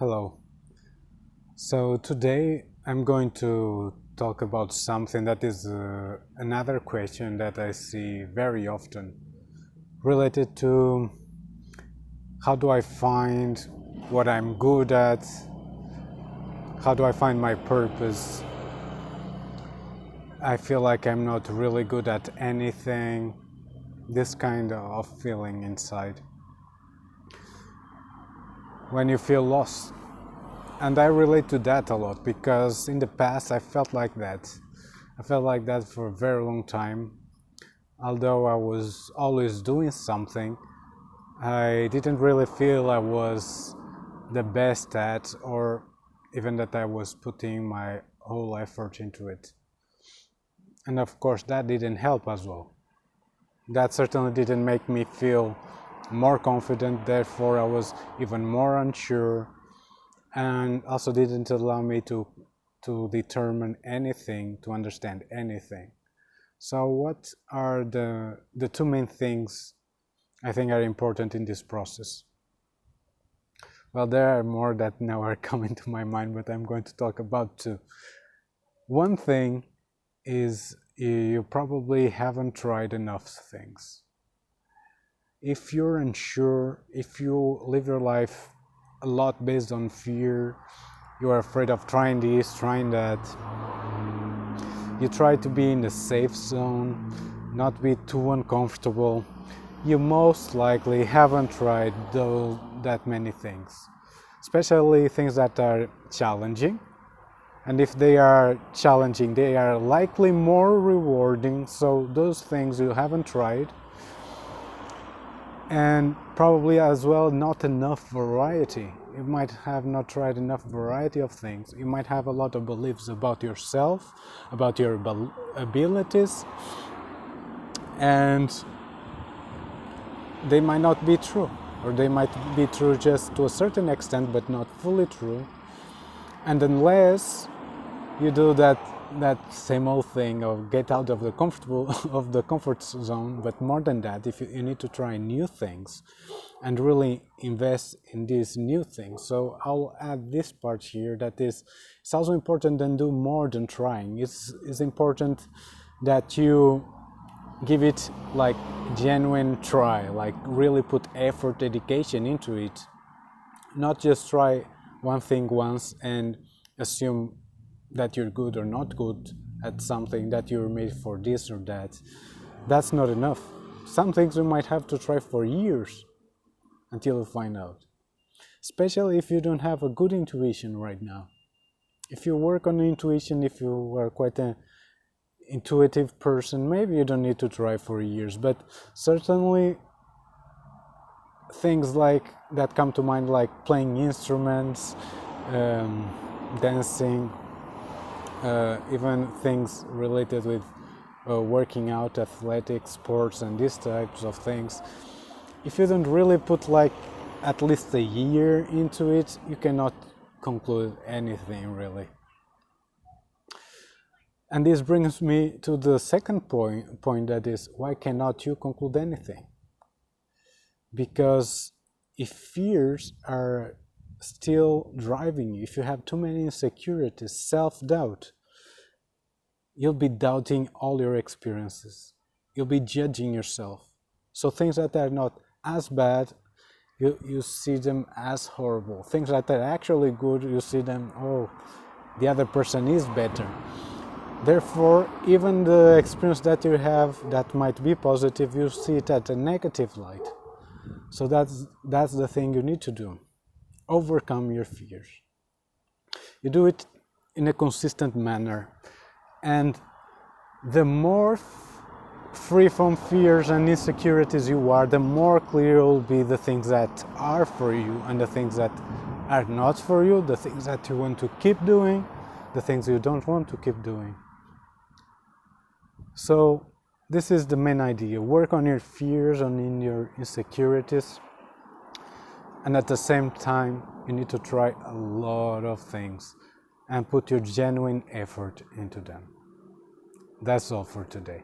Hello. So today I'm going to talk about something that is another question that I see very often related to how do I find what I'm good at, how do I find my purpose. I feel like I'm not really good at anything, this kind of feeling inside. When you feel lost. And I relate to that a lot because in the past I felt like that. I felt like that for a very long time. Although I was always doing something, I didn't really feel I was the best at, or even that I was putting my whole effort into it. And of course that didn't help as well. That certainly didn't make me feel more confident, therefore I was even more unsure, and also didn't allow me to determine anything, to understand anything. So what are the two main things I think are important in this process? Well, there are more that now are coming to my mind, but I'm going to talk about two. One thing is you probably haven't tried enough things. If you're unsure, if you live your life a lot based on fear, you are afraid of trying this, trying that, you try to be in the safe zone, not be too uncomfortable, you most likely haven't tried that many things, especially things that are challenging. And if they are challenging, they are likely more rewarding, so those things you haven't tried. And probably as well not enough variety. You might have not tried enough variety of things. You might have a lot of beliefs about yourself, about your abilities, and they might not be true, or they might be true just to a certain extent but not fully true. And unless you do that same old thing of get out of the comfort zone, but more than that, if you need to try new things and really invest in these new things. So I'll add this part here, that is, it's also important to do more than trying. It's important that you give it like genuine try, like really put effort, dedication into it, not just try one thing once and assume that you're good or not good at something, that you're made for this or that. That's not enough. Some things you might have to try for years until you find out, especially if you don't have a good intuition right now. If you work on intuition, if you are quite an intuitive person, maybe you don't need to try for years, but certainly things like that come to mind, like playing instruments, dancing, even things related with working out, athletics, sports, and these types of things. If you don't really put like at least a year into it, you cannot conclude anything really. And this brings me to the second point, that is, why cannot you conclude anything? Because if fears are still driving you, if you have too many insecurities, self-doubt, you'll be doubting all your experiences. You'll be judging yourself. So things that are not as bad, you see them as horrible. Things that are actually good, you see them, oh, the other person is better. Therefore, even the experience that you have that might be positive, you see it at a negative light. So that's the thing you need to do. Overcome your fears. You do it in a consistent manner. And the more free from fears and insecurities you are, the more clear will be the things that are for you and the things that are not for you, the things that you want to keep doing, the things you don't want to keep doing. So this is the main idea. Work on your fears and in your insecurities, and at the same time you need to try a lot of things and put your genuine effort into them. That's all for today.